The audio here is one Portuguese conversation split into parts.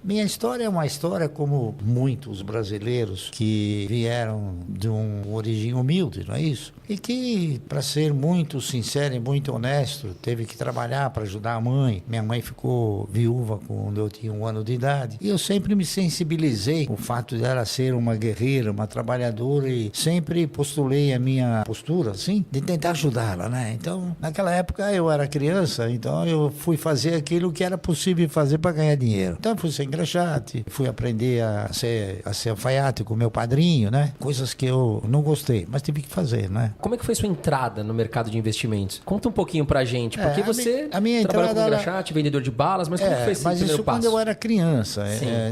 Minha história é uma história como muitos brasileiros que vieram de uma origem humilde, não é isso? E que, para ser muito sincero e muito honesto, teve que trabalhar para ajudar a mãe. Minha mãe ficou viúva quando eu tinha 1 ano de idade. E eu sempre me sensibilizei com o fato dela ser uma guerreira, uma trabalhadora, e sempre postulei a minha postura, assim, de tentar ajudá-la, né? Então, naquela época eu era criança, então eu fui fazer aquilo que era possível fazer para ganhar dinheiro. Então, eu fui ser engraxate, fui aprender a ser alfaiate com meu padrinho, né? Coisas que eu não gostei, mas tive que fazer, né? Como é que foi sua entrada no mercado de investimentos? Conta um pouquinho pra gente, porque você a minha trabalhou entrada como engraxate, vendedor de balas, mas como foi esse mas primeiro isso passo? quando eu era criança.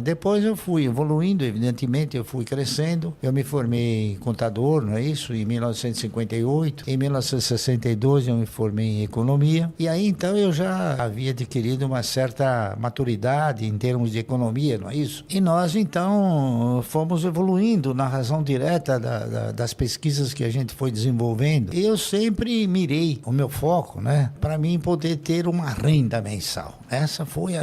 Depois eu fui evoluindo, evidentemente, eu fui crescendo. Eu me formei em contador, não é isso? Em 1958. Em 1962 eu me formei em economia. E aí então eu já havia adquirido uma certa maturidade em termos de economia, não é isso? E nós então fomos evoluindo na razão direta das pesquisas que a gente foi desenvolvendo. E eu sempre mirei o meu foco, né? Para mim poder ter uma renda mensal. Essa foi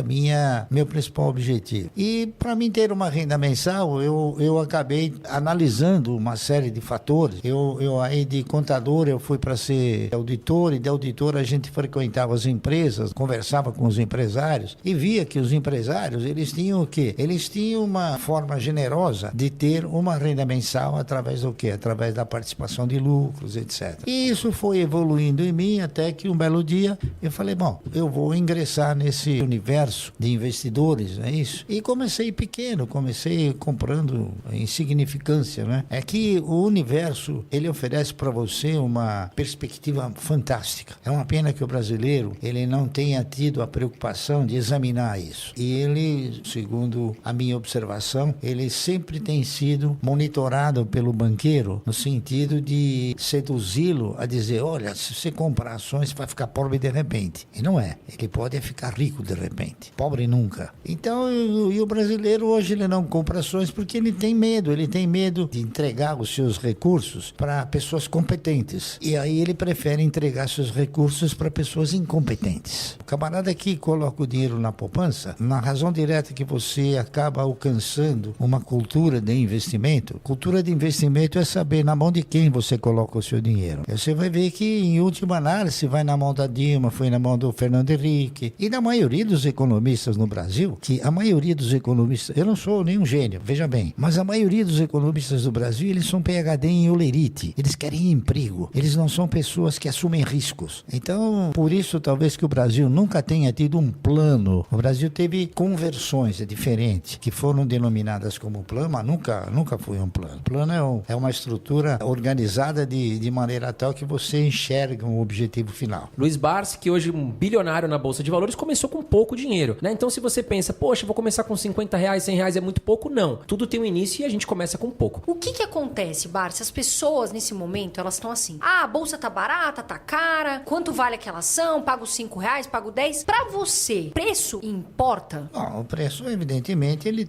meu principal objetivo. E para mim ter uma renda mensal, eu acabei analisando uma série de fatores. Eu aí de contador eu fui para ser auditor, e de auditor a gente frequentava as empresas, conversava com os empresários e via que os empresários, eles tinham o quê? Eles tinham uma forma generosa de ter uma renda mensal através do quê? Através da participação de lucros, etc. E isso foi evoluindo em mim até que um belo dia eu falei, bom, eu vou ingressar nesse universo de investidores, não é isso? E comecei pequeno, comecei comprando insignificância, né? É que o universo, ele oferece para você uma perspectiva fantástica. É uma pena que o brasileiro, ele não tenha tido a preocupação de examinar isso. E ele, segundo a minha observação, ele sempre tem sido monitorado pelo banqueiro no sentido de seduzi-lo a dizer, olha, se você comprar ações, vai ficar pobre de repente. E não é. Ele pode ficar rico de repente. Pobre nunca. Então, e o brasileiro hoje ele não compra ações porque ele tem medo de entregar os seus recursos para pessoas competentes. E aí ele prefere entregar seus recursos para pessoas incompetentes. O camarada que coloca o dinheiro na poupança, na razão direta que você acaba alcançando uma cultura de investimento. Cultura de investimento é saber na mão de quem você coloca o seu dinheiro. Você vai ver que, em última análise, vai na mão da Dilma, foi na mão do Fernando Henrique e da maioria dos economistas no Brasil, que a maioria dos economistas, eu não sou nenhum gênio, veja bem, mas a maioria dos economistas do Brasil, eles são PhD em olerite, eles querem emprego, eles não são pessoas que assumem riscos. Então, por isso, talvez que o Brasil nunca tenha tido um plano. O Brasil teve conversões, é diferente, que foram denominadas como plano, mas nunca foi um plano. Plano é uma estrutura organizada de maneira tal que você enxerga um objetivo final. Luiz Barsi, que hoje é um bilionário na Bolsa de Valores, começou com pouco dinheiro, né? Então, se você pensa, poxa, vou começar com R$50, R$100 é muito pouco, não. Tudo tem um início e a gente começa com pouco. O que acontece, Barsi? As pessoas, nesse momento, elas estão assim, a bolsa tá barata, tá cara, quanto vale aquela ação? Pago R$5, pago 10? Pra você, preço importa? Bom, o preço, evidentemente, ele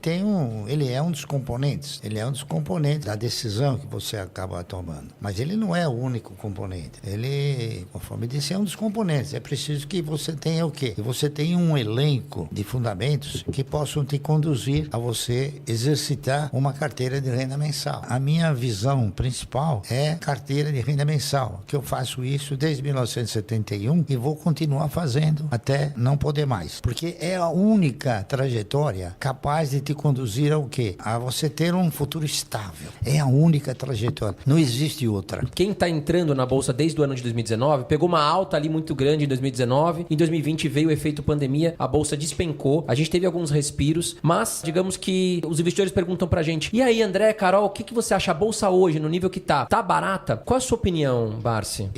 é um dos componentes. Ele é um dos componentes da decisão que você acaba tomando. Mas ele não é o único componente. Ele, conforme disse, é um dos componentes. É preciso que você tenha o quê? Que você tenha um elenco de fundamentos que possam te conduzir a você exercitar uma carteira de renda mensal. A minha visão principal é carteira de renda mensal, que eu faço isso desde 1971 e vou continuar fazendo até não poder mais. Porque é a única trajetória capaz de te conduzir ao quê? A você ter um futuro estável. É a única trajetória. Não existe outra. Quem está entrando na Bolsa desde o ano de 2019, pegou uma alta ali muito grande em 2019, em 2020 veio o efeito pandemia, a Bolsa despencou, a gente teve alguns respiros, mas digamos que os investidores perguntam pra gente, e aí André, Carol, o que você acha a Bolsa hoje, no nível que tá? Tá barata? Qual a sua opinião, Barsi?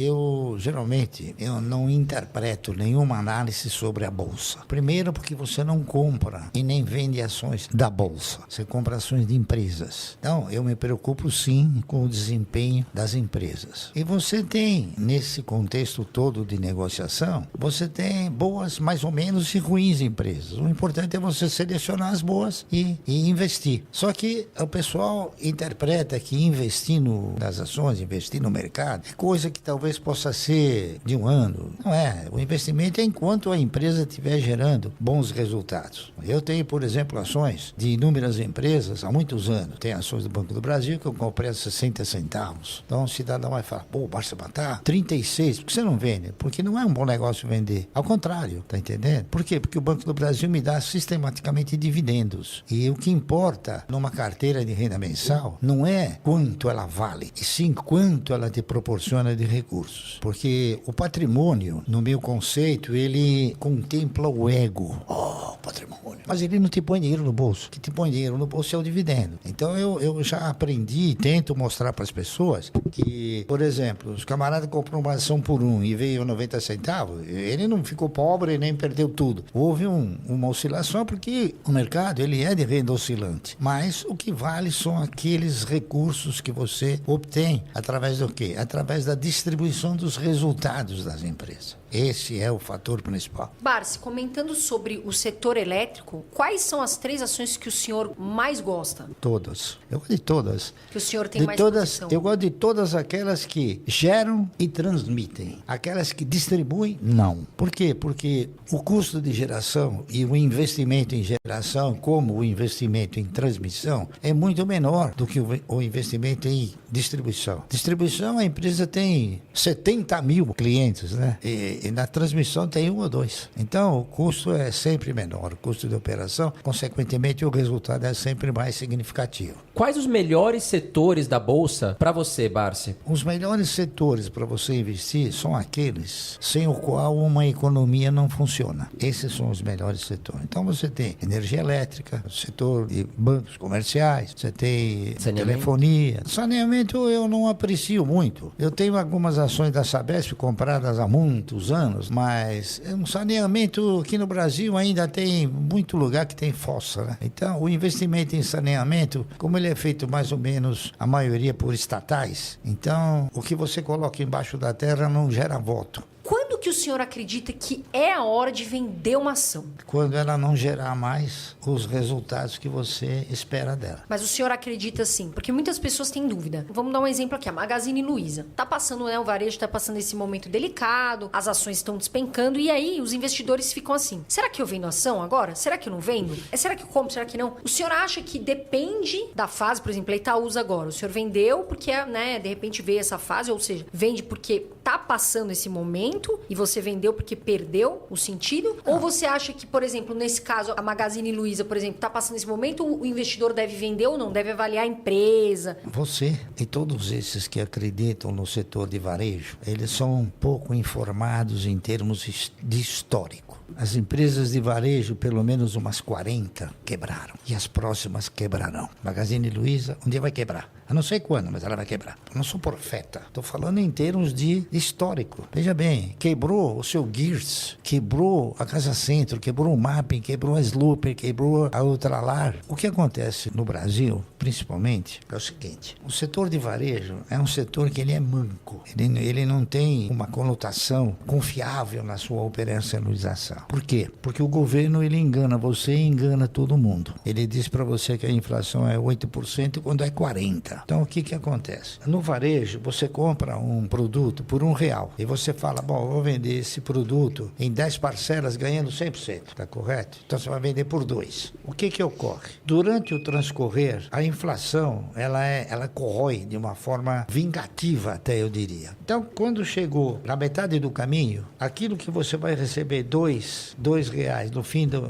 Geralmente, eu não interpreto nenhuma análise sobre a Bolsa. Primeiro porque você não compra e nem vende ações da Bolsa. Você compra ações de empresas. Então, eu me preocupo sim com o desempenho das empresas. E você tem, nesse contexto todo de negociação, você tem boas, mais ou menos, e ruins empresas. O importante é você selecionar as boas e investir. Só que o pessoal interpreta que investir nas ações, investir no mercado, é coisa que talvez possa ser de um ano. Não é. O investimento é enquanto a empresa estiver gerando bons resultados. Eu tenho, por exemplo, ações de inúmeras empresas há muitos anos. Tem ações do Banco do Brasil que eu comprei a 60 centavos. Então o cidadão vai falar, pô, Barça Batá, 36, por que você não vende? Porque não é um bom negócio vender. Ao contrário, tá entendendo? Por quê? Porque o Banco do Brasil me dá sistematicamente dividendos. E o que importa numa carteira de renda mensal não é quanto ela vale, e sim quanto ela te proporciona de recursos. Porque o patrimônio, no meu conceito, ele contempla o ego. Oh, patrimônio. Mas ele não te põe dinheiro no bolso. O que te põe dinheiro no bolso é o dividendo. Então eu já aprendi e tento mostrar para as pessoas que, por exemplo, os camaradas compram uma ação por 1 e veio 90 centavos, ele não ficou pobre nem perdeu tudo. Houve uma oscilação porque o mercado ele é de renda oscilante. Mas o que vale são aqueles recursos que você obtém através do quê? Através da distribuição dos resultados das empresas. Esse é o fator principal. Barsi, comentando sobre o setor elétrico, quais são as 3 ações que o senhor mais gosta? Todas. Eu gosto de todas. Que o senhor tem mais todas, posição? Eu gosto de todas aquelas que geram e transmitem. Aquelas que distribuem, não. Por quê? Porque o custo de geração e o investimento em geração, como o investimento em transmissão, é muito menor do que o investimento em distribuição. Distribuição, a empresa tem 70 mil clientes, né? E na transmissão tem 1 ou 2. Então, o custo é sempre menor, o custo de operação, consequentemente, o resultado é sempre mais significativo. Quais os melhores setores da Bolsa para você, Barsi? Os melhores setores para você investir são aqueles sem o qual uma economia não funciona. Esses são os melhores setores. Então, você tem energia elétrica, setor de bancos comerciais, você tem telefonia. Saneamento eu não aprecio muito. Eu tenho algumas ações da Sabesp compradas há muitos anos, mas um saneamento aqui no Brasil ainda tem muito lugar que tem fossa, né? Então, o investimento em saneamento, como ele é feito mais ou menos, a maioria por estatais, então, o que você coloca embaixo da terra não gera voto. Quando que o senhor acredita que é a hora de vender uma ação? Quando ela não gerar mais os resultados que você espera dela. Mas o senhor acredita assim? Porque muitas pessoas têm dúvida. Vamos dar um exemplo aqui, a Magazine Luiza. Tá passando, né, o varejo tá passando esse momento delicado, as ações estão despencando e aí os investidores ficam assim, será que eu vendo ação agora? Será que eu não vendo? Será que eu compro? Será que não? O senhor acha que depende da fase, por exemplo, a Itaúsa agora, o senhor vendeu porque, né, de repente veio essa fase, ou seja, vende porque tá passando esse momento e você vendeu porque perdeu o sentido? Ou você acha que, por exemplo, nesse caso, a Magazine Luiza, por exemplo, tá passando esse momento, o investidor deve vender ou não? Deve avaliar a empresa? Você e todos esses que acreditam no setor de varejo, eles são um pouco informados em termos de histórico. As empresas de varejo, pelo menos umas 40, quebraram. E as próximas quebrarão. Magazine Luiza, um dia vai quebrar. Eu não sei quando, mas ela vai quebrar. Eu não sou profeta. Estou falando em termos de histórico. Veja bem, quebrou o seu Gears, quebrou a Casa Centro, quebrou o Mapping, quebrou a Slooper, quebrou a Ultralar. O que acontece no Brasil, principalmente, é o seguinte. O setor de varejo é um setor que ele é manco. Ele não tem uma conotação confiável na sua operacionalização. Por quê? Porque o governo ele engana você e engana todo mundo. Ele diz para você que a inflação é 8% quando é 40%. Então o que acontece? No varejo você compra um produto por R$1 e você fala, bom, eu vou vender esse produto em 10 parcelas ganhando 100%, tá correto? Então você vai vender por 2. O que ocorre? Durante o transcorrer, a inflação ela corrói de uma forma vingativa até, eu diria. Então quando chegou na metade do caminho, aquilo que você vai receber R$2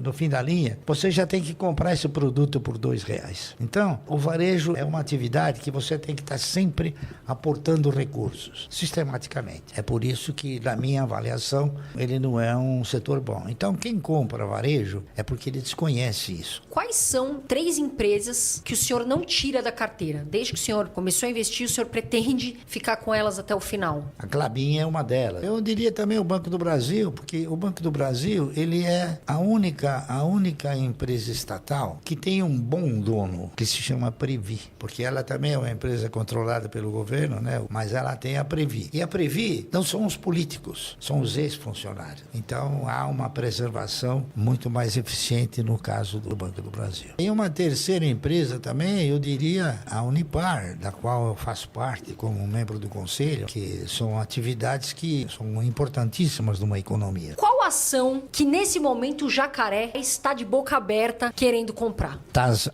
no fim da linha, você já tem que comprar esse produto por R$2. Então, o varejo é uma atividade que você tem que estar sempre aportando recursos, sistematicamente. É por isso que, na minha avaliação, ele não é um setor bom. Então, quem compra varejo é porque ele desconhece isso. Quais são 3 empresas que o senhor não tira da carteira? Desde que o senhor começou a investir, o senhor pretende ficar com elas até o final? A Klabin é uma delas. Eu diria também o Banco do Brasil, porque o Banco do Brasil, ele é a única empresa estatal que tem um bom dono, que se chama Previ, porque ela também é uma empresa controlada pelo governo, né? Mas ela tem a Previ. E a Previ vi não são os políticos, são os ex-funcionários. Então, há uma preservação muito mais eficiente no caso do Banco do Brasil. E uma terceira empresa também, eu diria a Unipar, da qual eu faço parte como membro do conselho, que são atividades que são importantíssimas numa economia. Qual ação que nesse momento o Jacaré está de boca aberta querendo comprar? TASA.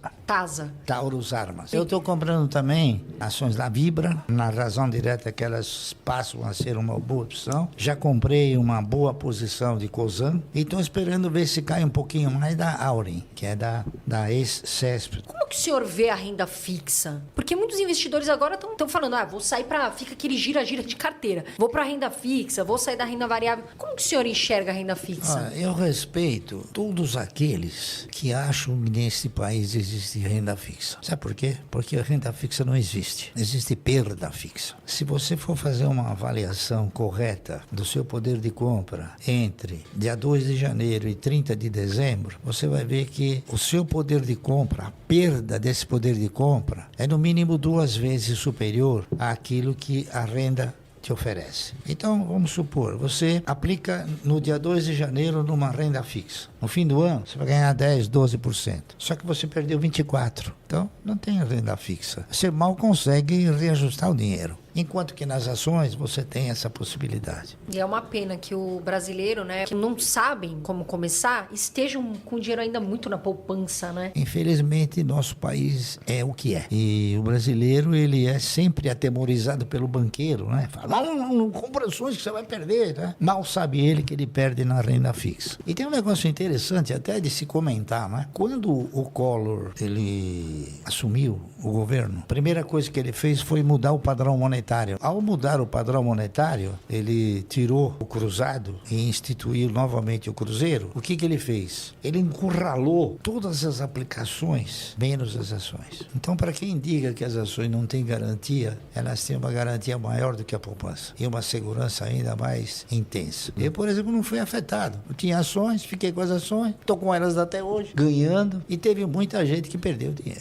Taurus Armas. Eu estou comprando também ações da Vibra, na razão direta que elas passam a ser uma boa opção. Já comprei uma boa posição de Cosan e estou esperando ver se cai um pouquinho mais da Auren, que é da ex-CESP. Como que o senhor vê a renda fixa? Porque muitos investidores agora estão falando, vou sair fica aquele gira-gira de carteira. Vou para a renda fixa, vou sair da renda variável. Como que o senhor enxerga a renda fixa? Eu respeito todos aqueles que acham que nesse país existe renda fixa. Sabe por quê? Porque a renda fixa não existe. Existe perda fixa. Se você for fazer uma avaliação correta do seu poder de compra entre dia 2 de janeiro e 30 de dezembro, você vai ver que o seu poder de compra, a perda desse poder de compra, é no mínimo 2 vezes superior àquilo que a renda te oferece. Então, vamos supor, você aplica no dia 2 de janeiro numa renda fixa. No fim do ano, você vai ganhar 10%, 12%. Só que você perdeu 24%. Então, não tem renda fixa. Você mal consegue reajustar o dinheiro. Enquanto que nas ações você tem essa possibilidade. E é uma pena que o brasileiro, que não sabem como começar, estejam com o dinheiro ainda muito na poupança, né? Infelizmente, nosso país é o que é. E o brasileiro, ele é sempre atemorizado pelo banqueiro, né? Fala, não compra ações que você vai perder, né? Mal sabe ele que ele perde na renda fixa. E tem um negócio interessante até de se comentar, né? Quando o Collor, ele assumiu o governo, a primeira coisa que ele fez foi mudar o padrão monetário. Ao mudar o padrão monetário, ele tirou o cruzado e instituiu novamente o cruzeiro. O que ele fez? Ele encurralou todas as aplicações, menos as ações. Então, para quem diga que as ações não têm garantia, elas têm uma garantia maior do que a poupança e uma segurança ainda mais intensa. Eu, por exemplo, não fui afetado. Eu tinha ações, fiquei com as ações, estou com elas até hoje, ganhando, e teve muita gente que perdeu dinheiro.